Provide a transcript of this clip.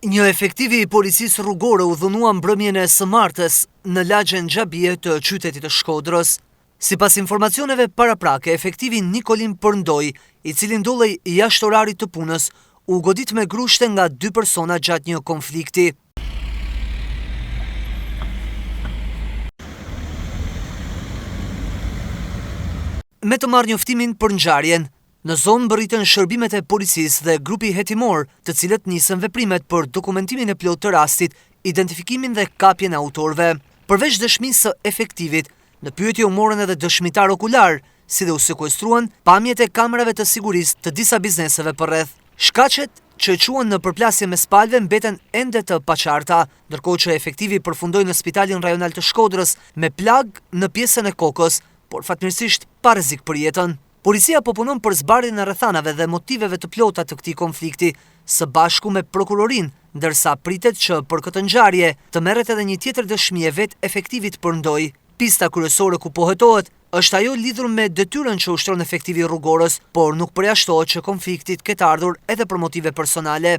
Një efektivi i policisë rrugore u dhunua mbrëmjen e së martes në lagjen Xhabie të qytetit të Shkodrës. Sipas informacioneve paraprake, efektivi Nikolin Përndoj, i cili ndollej jashtë orarit të punës, u godit me grushte nga 2 persona gjatë një konflikti. Me të marrë njoftimin për ngjarjen, në zonë mbërritën shërbimet e policisë dhe grupi hetimor, të cilët nisën veprimet për dokumentimin e plotë të rastit, identifikimin dhe kapjen e autorëve. Përveç dëshmisë së efektivit, në pyetje u morën edhe dëshmitar okular, si dhe u sekuestruan pamjet e kamerave të sigurisë të disa bizneseve përreth. Shkaqet që quhen në përplasje mes palëve mbeten ende të paqarta, ndërkohë që efektivi përfundoi në Spitalin Rajonal të Shkodrës me plag në pjesën e kokës, por fatmirësisht pa rrezik për jetën. Policia po punon për zbardhjen e rrethanave dhe motiveve të plota të këtij konflikti, së bashku me prokurorin, ndërsa pritet që për këtë ngjarje të merret edhe një tjetër dëshmi e vet efektivit Përndoj. Pista kryesore ku po hetohet është ajo lidhur me detyrën që ushtron efektivi rrugorës, por nuk përjashtohet që konfliktit ketë ardhur edhe për motive personale.